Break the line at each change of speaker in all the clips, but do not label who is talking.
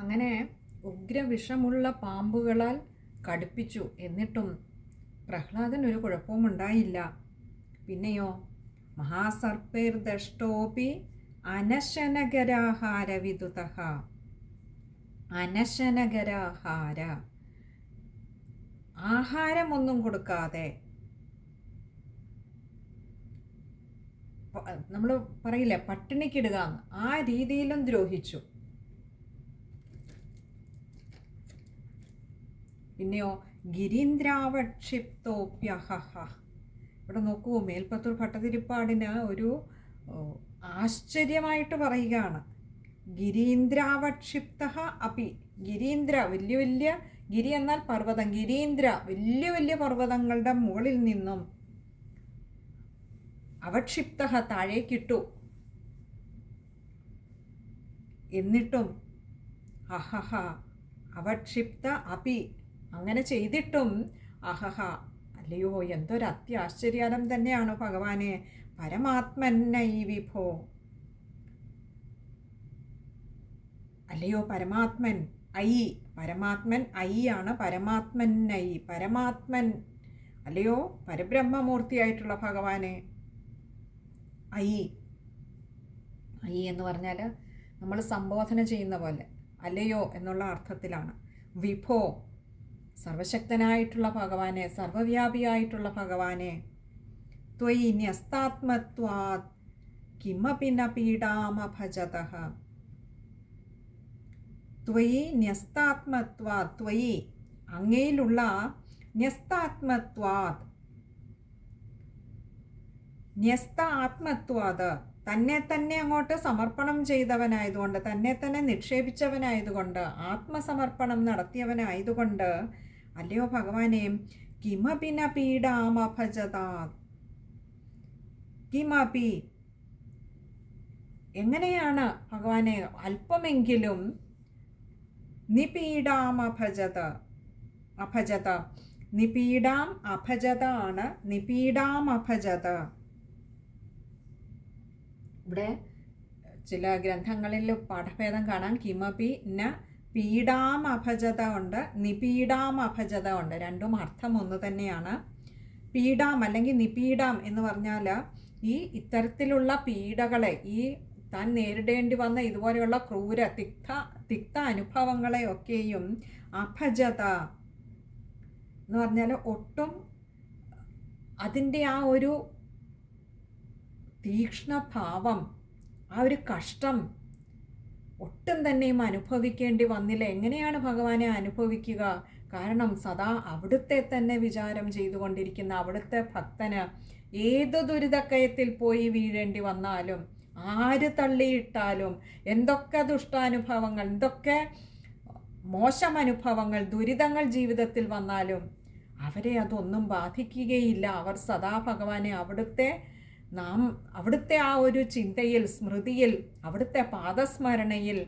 അങ്ങനെ ഉഗ്രവിഷമുള്ള പാമ്പുകളാൽ കടുപ്പിച്ചു. എന്നിട്ടും പ്രഹ്ലാദനൊരു കുഴപ്പവും ഉണ്ടായില്ല. പിന്നെയോ മഹാസർപ്പൈർദഷ്ടോപി അനശനഗരാഹാരവിദുതഃ. അനശനഗരാഹാര, ആഹാരമൊന്നും കൊടുക്കാതെ, നമ്മൾ പറയില്ലേ പട്ടിണിക്കിടുക, ആ രീതിയിലും ദ്രോഹിച്ചു. പിന്നെയോ ഗിരീന്ദ്രാവക്ഷിപ്തോപ്യഹ. ഇവിടെ നോക്കൂ, മേൽപ്പത്തൂർ ഭട്ടതിരിപ്പാടിന് ഒരു ആശ്ചര്യമായിട്ട് പറയുകയാണ്. ഗിരീന്ദ്രാവക്ഷിപ്ത അപ്പി. ഗിരീന്ദ്ര, വലിയ വലിയ, ഗിരി എന്നാൽ പർവ്വതം, ഗിരീന്ദ്ര വലിയ വലിയ പർവ്വതങ്ങളുടെ മുകളിൽ നിന്നും അവക്ഷിപ്ത താഴേക്കിട്ടു. എന്നിട്ടും അഹഹ അവക്ഷിപ്ത അപി, അങ്ങനെ ചെയ്തിട്ടും അഹഹ, അല്ലയോ എന്തൊരു അത്യാശ്ചര്യം തന്നെയാണ് ഭഗവാനെ. പരമാത്മന്നൈ വിഭോ, അല്ലയോ പരമാത്മൻ, ഐ, പരമാത്മൻ ഐ ആണ്, പരമാത്മന്നൈ, പരമാത്മൻ, അല്ലയോ പരബ്രഹ്മമൂർത്തിയായിട്ടുള്ള ഭഗവാനെ. ഐ, ഐ എന്ന് പറഞ്ഞാൽ നമ്മൾ സംബോധന ചെയ്യുന്ന പോലെ, അല്ലയോ എന്നുള്ള അർത്ഥത്തിലാണ്. വിഭോ, സർവശക്തനായിട്ടുള്ള ഭഗവാനെ, സർവവ്യാപിയായിട്ടുള്ള ഭഗവാനെ. ത്വയി ന്യസ്താത്മത്വാത് കിമപി ന പീഡാമഭജതഃ. ത്വയി ന്യസ്താത്മത്വാത്, ത്വയി അങ്ങയിലുള്ള, ന്യസ്താത്മത്വാത്, ന്യസ്ത ആത്മത്വാത് തന്നെ തന്നെ അങ്ങോട്ട് സമർപ്പണം ചെയ്തവനായതുകൊണ്ട്, തന്നെ തന്നെ നിക്ഷേപിച്ചവനായതുകൊണ്ട്, ആത്മസമർപ്പണം നടത്തിയവനായതുകൊണ്ട്, അല്ലയോ ഭഗവാനെ, കിമപി ന പീഡാമഭജതാത്. കിമപി, എങ്ങനെയാണ് ഭഗവാനെ അല്പമെങ്കിലും, നിപീഡാമഭജത, അഭജത, നിപീഡാം അഭജത ആണ്, നിപീഡാമഭജത. ഇവിടെ ചില ഗ്രന്ഥങ്ങളിൽ പാഠഭേദം കാണാം. കിമപി ന പീഡാം അഭജത ഉണ്ട്, നിപീഡാം അഭജത ഉണ്ട്. രണ്ടും അർത്ഥം ഒന്ന് തന്നെയാണ്. പീഡാം അല്ലെങ്കിൽ നിപീഡാം എന്ന് പറഞ്ഞാൽ ഈ ഇത്തരത്തിലുള്ള പീഡകളെ, ഈ താൻ നേരിടേണ്ടി വന്ന ഇതുപോലെയുള്ള ക്രൂര തിക്ത അനുഭവങ്ങളെയൊക്കെയും അഭജത എന്ന് പറഞ്ഞാൽ ഒട്ടും അതിൻ്റെ ആ ഒരു തീക്ഷ്ണഭാവം, ആ ഒരു കഷ്ടം ഒട്ടും തന്നെയും അനുഭവിക്കേണ്ടി വന്നില്ല. എങ്ങനെയാണ് ഭഗവാനെ അനുഭവിക്കുക? കാരണം സദാ അവിടുത്തെ തന്നെ വിചാരം ചെയ്തുകൊണ്ടിരിക്കുന്ന അവിടുത്തെ ഭക്തന് ഏത് ദുരിതക്കയത്തിൽ പോയി വീഴേണ്ടി വന്നാലും, ആര് തള്ളിയിട്ടാലും, എന്തൊക്കെ ദുഷ്ടാനുഭവങ്ങൾ, എന്തൊക്കെ മോശം അനുഭവങ്ങൾ, ദുരിതങ്ങൾ ജീവിതത്തിൽ വന്നാലും അവരെ അതൊന്നും ബാധിക്കുകയില്ല. അവർ സദാ ഭഗവാനെ അവിടുത്തെ ആ ഒരു ചിന്തയിൽ, സ്മൃതിയിൽ, അവിടുത്തെ പാദസ്മരണയിൽ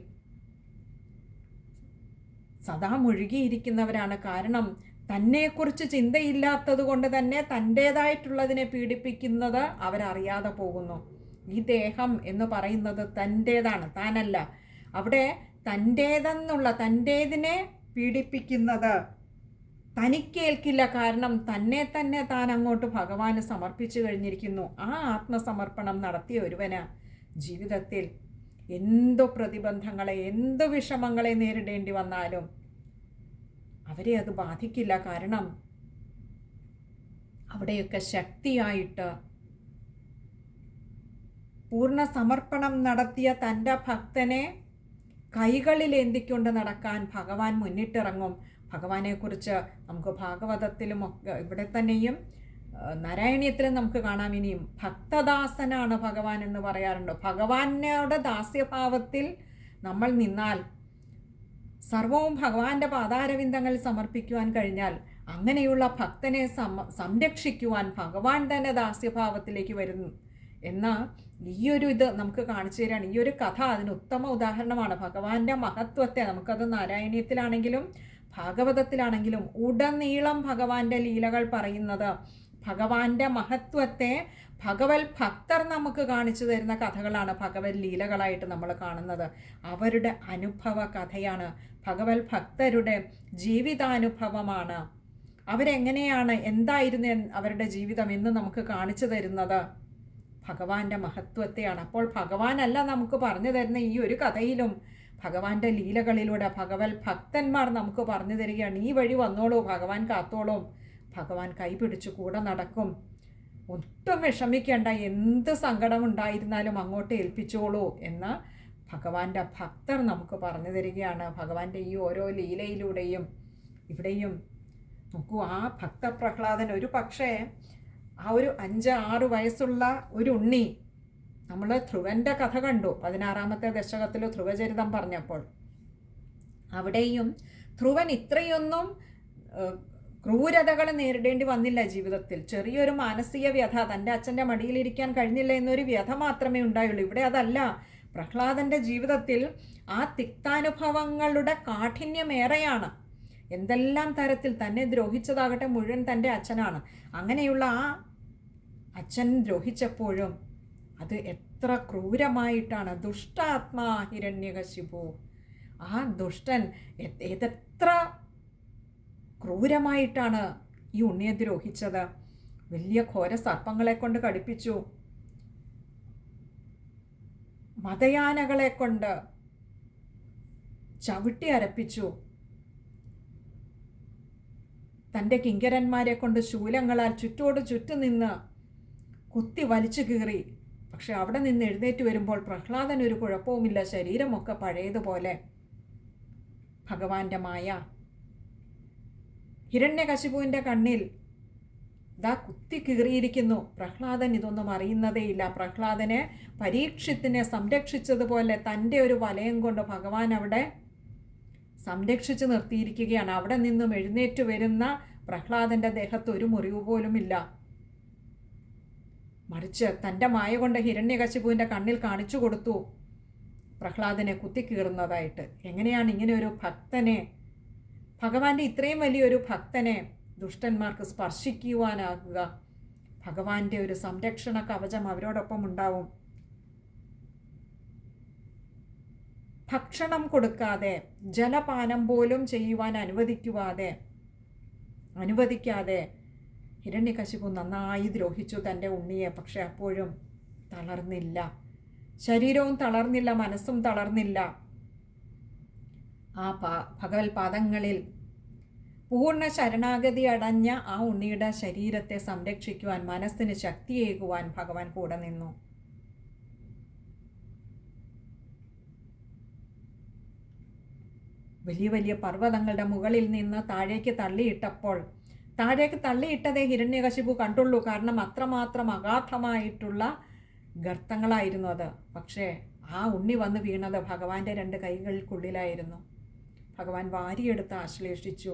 സദാ മുഴുകിയിരിക്കുന്നവരാണ്. കാരണം തന്നെക്കുറിച്ച് ചിന്തയില്ലാത്തത് കൊണ്ട് തന്നെ തൻ്റേതായിട്ടുള്ളതിനെ പീഡിപ്പിക്കുന്നത് അവരറിയാതെ പോകുന്നു. ഈ ദേഹം എന്ന് പറയുന്നത് തൻ്റേതാണ്, താനല്ല. അവിടെ തൻ്റേതെന്നുള്ള, തൻ്റേതിനെ പീഡിപ്പിക്കുന്നത് തനിക്കേൽക്കില്ല. കാരണം തന്നെ തന്നെ താൻ അങ്ങോട്ട് ഭഗവാന് സമർപ്പിച്ചു കഴിഞ്ഞിരിക്കുന്നു. ആ ആത്മസമർപ്പണം നടത്തിയ ഒരുവന് ജീവിതത്തിൽ എന്തു പ്രതിബന്ധങ്ങളെ, എന്തു വിഷമങ്ങളെ നേരിടേണ്ടി വന്നാലും അവരെ അത് ബാധിക്കില്ല. കാരണം അവിടെയൊക്കെ ശക്തിയായിട്ട് പൂർണ്ണ സമർപ്പണം നടത്തിയ തൻ്റെ ഭക്തനെ കൈകളിലേന്തിക്കൊണ്ട് നടക്കാൻ ഭഗവാൻ മുന്നിട്ടിറങ്ങും. ഭഗവാനെക്കുറിച്ച് നമുക്ക് ഭാഗവതത്തിലും ഒക്കെ, ഇവിടെ തന്നെയും നാരായണീയത്തിലും നമുക്ക് കാണാം. ഇനിയും ഭക്തദാസനാണ് ഭഗവാൻ എന്ന് പറയാറുണ്ട്. ഭഗവാനോട് ദാസ്യഭാവത്തിൽ നമ്മൾ നിന്നാൽ, സർവവും ഭഗവാന്റെ പാദാരവിന്ദങ്ങളിൽ സമർപ്പിക്കുവാൻ കഴിഞ്ഞാൽ, അങ്ങനെയുള്ള ഭക്തനെ സംരക്ഷിക്കുവാൻ ഭഗവാൻ തന്നെ ദാസ്യഭാവത്തിലേക്ക് വരുന്നു എന്ന ഇത് നമുക്ക് കാണിച്ചു തരാണ്. ഈ ഒരു കഥ അതിന് ഉത്തമ ഉദാഹരണമാണ്. ഭഗവാന്റെ മഹത്വത്തെ നമുക്കത് നാരായണീയത്തിലാണെങ്കിലും ഭാഗവതത്തിലാണെങ്കിലും ഉടനീളം ഭഗവാന്റെ ലീലകൾ പറയുന്നത് ഭഗവാന്റെ മഹത്വത്തെ ഭഗവത് ഭക്തർ നമുക്ക് കാണിച്ചു തരുന്ന കഥകളാണ് ഭഗവത് ലീലകളായിട്ട് നമ്മൾ കാണുന്നത്. അവരുടെ അനുഭവ കഥയാണ്, ഭഗവത് ഭക്തരുടെ ജീവിതാനുഭവമാണ്. അവരെങ്ങനെയാണ്, എന്തായിരുന്നു അവരുടെ ജീവിതം എന്ന് നമുക്ക് കാണിച്ചു തരുന്നത് ഭഗവാന്റെ മഹത്വത്തെയാണ്. അപ്പോൾ ഭഗവാനല്ല നമുക്ക് പറഞ്ഞു തരുന്ന ഈ ഒരു കഥയിലും ഭഗവാന്റെ ലീലകളിലൂടെ ഭഗവത് ഭക്തന്മാർ നമുക്ക് പറഞ്ഞു തരികയാണ്, ഈ വഴി വന്നോളൂ, ഭഗവാൻ കാത്തോളും, ഭഗവാൻ കൈപിടിച്ചു കൂടെ നടക്കും, ഒട്ടും വിഷമിക്കേണ്ട, എന്ത് സങ്കടം ഉണ്ടായിരുന്നാലും അങ്ങോട്ട് ഏൽപ്പിച്ചോളൂ എന്ന് ഭഗവാന്റെ ഭക്തർ നമുക്ക് പറഞ്ഞു തരികയാണ്. ഭഗവാന്റെ ഈ ഓരോ ലീലയിലൂടെയും ഇവിടെയും നോക്കൂ, ആ ഭക്തപ്രഹ്ലാദൻ ഒരു പക്ഷേ ആ ഒരു 5-6 വയസ്സുള്ള ഒരു ഉണ്ണി, നമ്മൾ ധ്രുവൻ്റെ കഥ കണ്ടു 16ാമത്തെ ദശകത്തിൽ ധ്രുവചരിതം പറഞ്ഞപ്പോൾ. അവിടെയും ധ്രുവൻ ഇത്രയൊന്നും ക്രൂരതകൾ നേരിടേണ്ടി വന്നില്ല ജീവിതത്തിൽ. ചെറിയൊരു മാനസിക വ്യഥ, തൻ്റെ അച്ഛൻ്റെ മടിയിലിരിക്കാൻ കഴിഞ്ഞില്ല എന്നൊരു വ്യഥ മാത്രമേ ഉണ്ടായുള്ളൂ. ഇവിടെ അതല്ല, പ്രഹ്ലാദൻ്റെ ജീവിതത്തിൽ ആ തിക്താനുഭവങ്ങളുടെ കാഠിന്യമേറെയാണ്. എന്തെല്ലാം തരത്തിൽ തന്നെ ദ്രോഹിച്ചതാകട്ടെ മുഴുവൻ തൻ്റെ അച്ഛനാണ്. അങ്ങനെയുള്ള ആ അച്ഛൻ ദ്രോഹിച്ചപ്പോഴും അത് എത്ര ക്രൂരമായിട്ടാണ്. ദുഷ്ടാത്മാ ഹിരണ്യകശിപു, ആ ദുഷ്ടൻ ഏതെത്ര ക്രൂരമായിട്ടാണ് ഈ ഉണ്ണിയെ ദ്രോഹിച്ചത്. വലിയ ഘോര സർപ്പങ്ങളെ കൊണ്ട് കടിപ്പിച്ചു, മതയാനകളെ കൊണ്ട് ചവിട്ടി അരപ്പിച്ചു, തൻ്റെ കിങ്കരന്മാരെ കൊണ്ട് ശൂലങ്ങളാൽ ചുറ്റോട് ചുറ്റും നിന്ന് കുത്തി വലിച്ചു കീറി. പക്ഷെ അവിടെ നിന്ന് എഴുന്നേറ്റ് വരുമ്പോൾ പ്രഹ്ലാദൻ ഒരു കുഴപ്പവുമില്ല, ശരീരമൊക്കെ പഴയതുപോലെ. ഭഗവാന്റെ മായ ഹിരണ്യകശിപുവിൻ്റെ കണ്ണിൽ ദാ കുത്തി കീറിയിരിക്കുന്നു. പ്രഹ്ലാദൻ ഇതൊന്നും അറിയുന്നതേയില്ല. പ്രഹ്ലാദനെ പരീക്ഷത്തിനെ സംരക്ഷിച്ചതുപോലെ തൻ്റെ ഒരു വലയം കൊണ്ട് ഭഗവാൻ അവിടെ സംരക്ഷിച്ച് നിർത്തിയിരിക്കുകയാണ്. അവിടെ നിന്നും എഴുന്നേറ്റ് വരുന്ന പ്രഹ്ലാദൻ്റെ ദേഹത്ത് ഒരു മുറിവ് പോലുമില്ല. മറിച്ച് തൻ്റെ മായ കൊണ്ട് ഹിരണ്യകശിപുവിൻ്റെ കണ്ണിൽ കാണിച്ചു കൊടുത്തു പ്രഹ്ലാദനെ കുത്തിക്കീറുന്നതായിട്ട്. എങ്ങനെയാണ് ഇങ്ങനെ ഒരു ഭക്തനെ, ഭഗവാന്റെ ഇത്രയും വലിയൊരു ഭക്തനെ ദുഷ്ടന്മാർക്ക് സ്പർശിക്കുവാനാകുക? ഭഗവാന്റെ ഒരു സംരക്ഷണ കവചം അവരോടൊപ്പം ഉണ്ടാവും. ഭക്ഷണം കൊടുക്കാതെ, ജലപാനം പോലും ചെയ്യുവാൻ അനുവദിക്കാതെ ഹിരണ്യകശിപു നന്നായി ദ്രോഹിച്ചു തൻ്റെ ഉണ്ണിയെ. പക്ഷെ അപ്പോഴും തളർന്നില്ല, ശരീരവും തളർന്നില്ല, മനസ്സും തളർന്നില്ല. ആ ഭഗവത് പാദങ്ങളിൽ പൂർണ്ണ ശരണാഗതി അടഞ്ഞ ആ ഉണ്ണിയുടെ ശരീരത്തെ സംരക്ഷിക്കുവാൻ, മനസ്സിന് ശക്തിയേകുവാൻ ഭഗവാൻ കൂടെ നിന്നു. വലിയ വലിയ പർവ്വതങ്ങളുടെ മുകളിൽ നിന്ന് താഴേക്ക് തള്ളിയിട്ടതേ ഹിരണ്യകശിപു കണ്ടുള്ളൂ. കാരണം അത്രമാത്രം അഗാധമായിട്ടുള്ള ഗർത്തങ്ങളായിരുന്നു അത്. പക്ഷേ ആ ഉണ്ണി വന്ന് വീണത് ഭഗവാന്റെ 2 കൈകൾക്കുള്ളിലായിരുന്നു. ഭഗവാൻ വാരിയെടുത്ത് ആശ്ലേഷിച്ചു.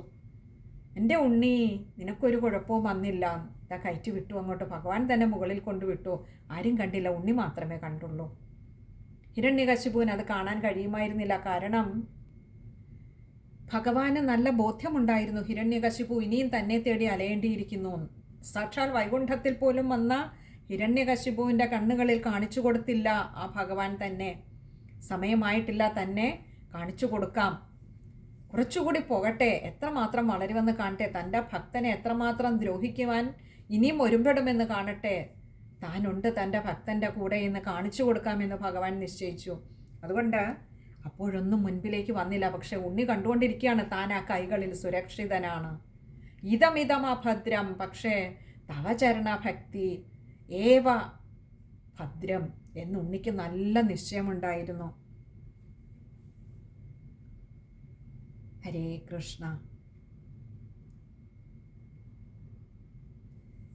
എൻ്റെ ഉണ്ണി, നിനക്കൊരു കുഴപ്പവും വന്നില്ല, ഇതാ കയറ്റി വിട്ടു അങ്ങോട്ട്. ഭഗവാൻ തന്നെ മുകളിൽ കൊണ്ടുവിട്ടു. ആരും കണ്ടില്ല, ഉണ്ണി മാത്രമേ കണ്ടുള്ളൂ. ഹിരണ്യകശിപുവിന് അത് കാണാൻ കഴിയുമായിരുന്നില്ല. കാരണം ഭഗവാന് നല്ല ബോധ്യമുണ്ടായിരുന്നു, ഹിരണ്യകശിപു ഇനിയും തന്നെ തേടി അലയേണ്ടിയിരിക്കുന്നു. സാക്ഷാൽ വൈകുണ്ഠത്തിൽ പോലും വന്ന ഹിരണ്യകശിപുവിൻ്റെ കണ്ണുകളിൽ കാണിച്ചു കൊടുത്തില്ല ആ ഭഗവാൻ തന്നെ. സമയമായിട്ടില്ല, തന്നെ കാണിച്ചു കൊടുക്കാം, കുറച്ചുകൂടി പോകട്ടെ, എത്രമാത്രം വളരുമെന്ന് കാണട്ടെ, തൻ്റെ ഭക്തനെ എത്രമാത്രം ദ്രോഹിക്കുവാൻ ഇനിയും ഒരുമ്പെടുമെന്ന് കാണട്ടെ, താനുണ്ട് തൻ്റെ ഭക്തൻ്റെ കൂടെ എന്ന് കാണിച്ചു കൊടുക്കാമെന്ന് ഭഗവാൻ നിശ്ചയിച്ചു. അതുകൊണ്ട് അപ്പോഴൊന്നും മുൻപിലേക്ക് വന്നില്ല. പക്ഷെ ഉണ്ണി കണ്ടുകൊണ്ടിരിക്കുകയാണ്, താൻ ആ കൈകളിൽ സുരക്ഷിതനാണ്. ഇതമിതമഭദ്രം പക്ഷേ തവചരണഭക്തി ഏവ ഭദ്രം എന്ന് ഉണ്ണിക്ക് നല്ല നിശ്ചയമുണ്ടായിരുന്നു. ഹരേ കൃഷ്ണ.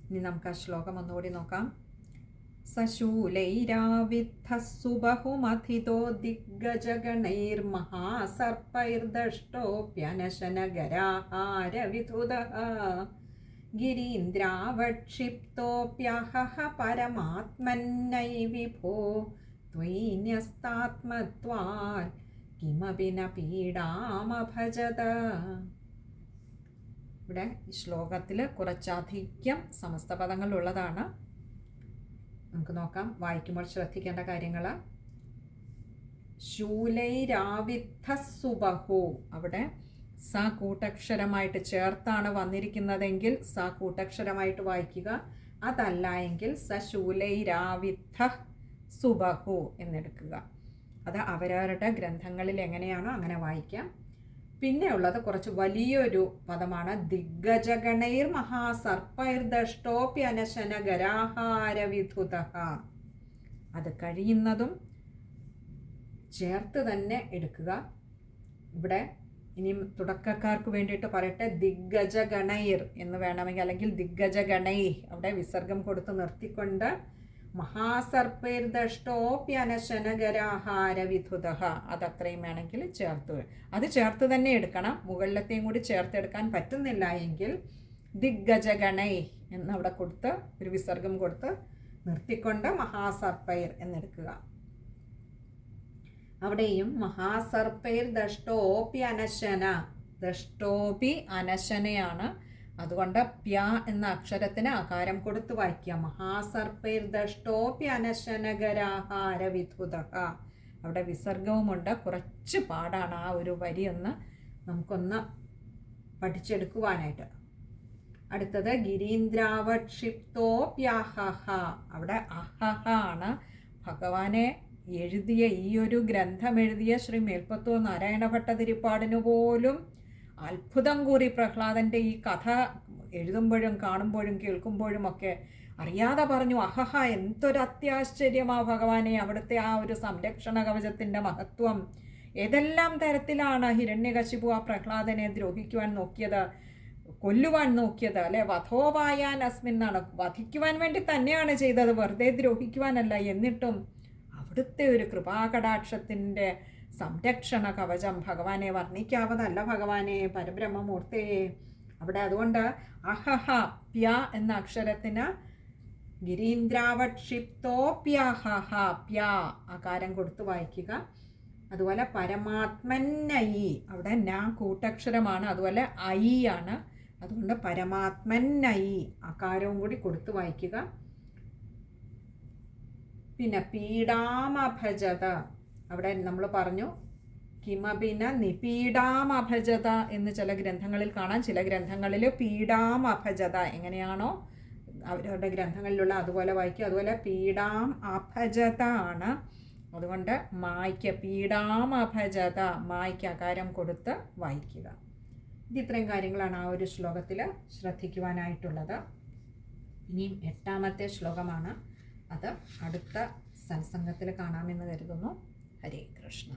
ഇനി നമുക്ക് ആ ശ്ലോകം ഒന്നുകൂടി നോക്കാം. സശൂലൈരാവിദ്ധസ്സു ബഹുമഥിതോ ദിഗ്ഗജഗണൈർമഹാസർപ്പൈർദഷ്ടോപ്യനശനഗരാഹാരവിധുദഃ ഗിരീന്ദ്രാവക്ഷിപ്തോപ്യഹഃ പരമാത്മന്നൈ വിഭോ ത്വൈന്യസ്താത്മത്വാൽ കിമപി ന പീഡാമഭജത. ഇവിടെ ഈ ശ്ലോകത്തിൽ കുറച്ചധികം സമസ്ത പദങ്ങളുള്ളതാണ്. നമുക്ക് നോക്കാം. വായിക്കുമ്പോൾ ശ്രദ്ധിക്കേണ്ട കാര്യങ്ങൾ. ശൂലൈരാവിദ്ധസുബഹു, അവിടെ സ കൂട്ടക്ഷരമായിട്ട് ചേർത്താണ് വന്നിരിക്കുന്നതെങ്കിൽ സ കൂട്ടക്ഷരമായിട്ട് വായിക്കുക. അതല്ല എങ്കിൽ സ ശൂലൈരാവിദ്ധ സുബഹു എന്നെടുക്കുക. അത് അവരവരുടെ ഗ്രന്ഥങ്ങളിൽ എങ്ങനെയാണോ അങ്ങനെ വായിക്കാം. പിന്നെ ഉള്ളത് കുറച്ച് വലിയൊരു പദമാണ്. ദിഗ്ഗജഗണൈർ മഹാസർപ്പൈർദഷ്ടോപ്യനശന ഗരാഹാരവിധുത. അത് കഴിയുന്നതും ചേർത്ത് തന്നെ എടുക്കുക. ഇവിടെ ഇനിയും തുടക്കക്കാർക്ക് വേണ്ടിയിട്ട് പറയട്ടെ, ദിഗ്ഗജഗണൈർ എന്ന് വേണമെങ്കിൽ, അല്ലെങ്കിൽ ദിഗ്ഗജഗണൈ അവിടെ വിസർഗം കൊടുത്ത് നിർത്തിക്കൊണ്ട് മഹാസർപ്പൈർദഷ്ടോപ്യനശനഗരാഹാരവിധുത അതത്രയും വേണമെങ്കിൽ അത് ചേർത്ത് തന്നെ എടുക്കണം. മുകളിലത്തെയും കൂടി ചേർത്തെടുക്കാൻ പറ്റുന്നില്ല എങ്കിൽ ദിഗ്ഗജഗണൈ എന്നവിടെ കൊടുത്ത് ഒരു വിസർഗം കൊടുത്ത് നിർത്തിക്കൊണ്ട് മഹാസർപ്പൈർ എന്നെടുക്കുക. അവിടെയും മഹാസർപ്പൈർ ദഷ്ടോപി അനശന, ദഷ്ടോപി അനശനയാണ്. അതുകൊണ്ട് പ്യ എന്ന അക്ഷരത്തിന് ആകാരം കൊടുത്ത് വായിക്കുക. മഹാസർപ്പൈർ ദഷ്ടോപി അനശനഗരാഹാരവിധുത. അവിടെ വിസർഗവുമുണ്ട്. കുറച്ച് പാടാണ് ആ ഒരു വരി നമുക്കൊന്ന് പഠിച്ചെടുക്കുവാനായിട്ട്. അടുത്തത് ഗിരീന്ദ്രാവക്ഷിപ്തോപ്യാഹ. അവിടെ അഹഹ ആണ്. ഭഗവാനെ എഴുതിയ ഈ ഒരു ഗ്രന്ഥം എഴുതിയ ശ്രീ മേൽപ്പത്തൂർ നാരായണ ഭട്ടതിരിപ്പാടിനു പോലും അത്ഭുതം കൂറി പ്രഹ്ലാദൻ്റെ ഈ കഥ എഴുതുമ്പോഴും കാണുമ്പോഴും കേൾക്കുമ്പോഴും ഒക്കെ അറിയാതെ പറഞ്ഞു, അഹഹ എന്തൊരു അത്യാശ്ചര്യമാ ഭഗവാനെ, അവിടുത്തെ ആ ഒരു സംരക്ഷണ കവചത്തിൻ്റെ മഹത്വം. ഏതെല്ലാം തരത്തിലാണ് ഹിരണ്യകശിപു ആ പ്രഹ്ലാദനെ ദ്രോഹിക്കുവാൻ നോക്കിയത്, കൊല്ലുവാൻ നോക്കിയത്, അല്ലെ? വധോവായാൻ അസ്മിൻ എന്നാണ്. വധിക്കുവാൻ വേണ്ടി തന്നെയാണ് ചെയ്തത്, വെറുതെ ദ്രോഹിക്കുവാനല്ല. എന്നിട്ടും അവിടുത്തെ ഒരു കൃപാകടാക്ഷത്തിൻ്റെ സംരക്ഷണ കവചം ഭഗവാനെ വർണ്ണിക്കാവതല്ല ഭഗവാനെ, പരബ്രഹ്മമൂർത്തയെ. അവിടെ അതുകൊണ്ട് അഹഹ പ്യ എന്ന അക്ഷരത്തിന് ഗിരീന്ദ്രാവക്ഷിപ്തോപ്യാഹ പ്യ ആകാരം കൊടുത്ത് വായിക്കുക. അതുപോലെ പരമാത്മന്നയി, അവിടെ ന കൂട്ടക്ഷരമാണ്, അതുപോലെ ഐ ആണ്. അതുകൊണ്ട് പരമാത്മന്നയി ആകാരവും കൂടി കൊടുത്ത് വായിക്കുക. പിന്നെ പീഡാമഭജത, അവിടെ നമ്മൾ പറഞ്ഞു കിമപിന നിപീഡാമഭജത എന്ന് ചില ഗ്രന്ഥങ്ങളിൽ കാണാം. ചില ഗ്രന്ഥങ്ങളിൽ പീഡാമഭജത എങ്ങനെയാണോ അവരവരുടെ ഗ്രന്ഥങ്ങളിലുള്ള അതുപോലെ വായിക്കുക. അതുപോലെ പീഡാം അഭജത ആണ്. അതുകൊണ്ട് മായ്ക്ക് പീഡാമഭജത, മായ്ക്ക് ആകാരം കൊടുത്ത് വായിക്കുക. ഇത്രയും കാര്യങ്ങളാണ് ആ ഒരു ശ്ലോകത്തിൽ ശ്രദ്ധിക്കുവാനായിട്ടുള്ളത്. ഇനിയും 8ാമത്തെ ശ്ലോകമാണ്. അത് അടുത്ത സത്സംഗത്തിൽ കാണാമെന്ന് കരുതുന്നു. ഹരേ കൃഷ്ണ.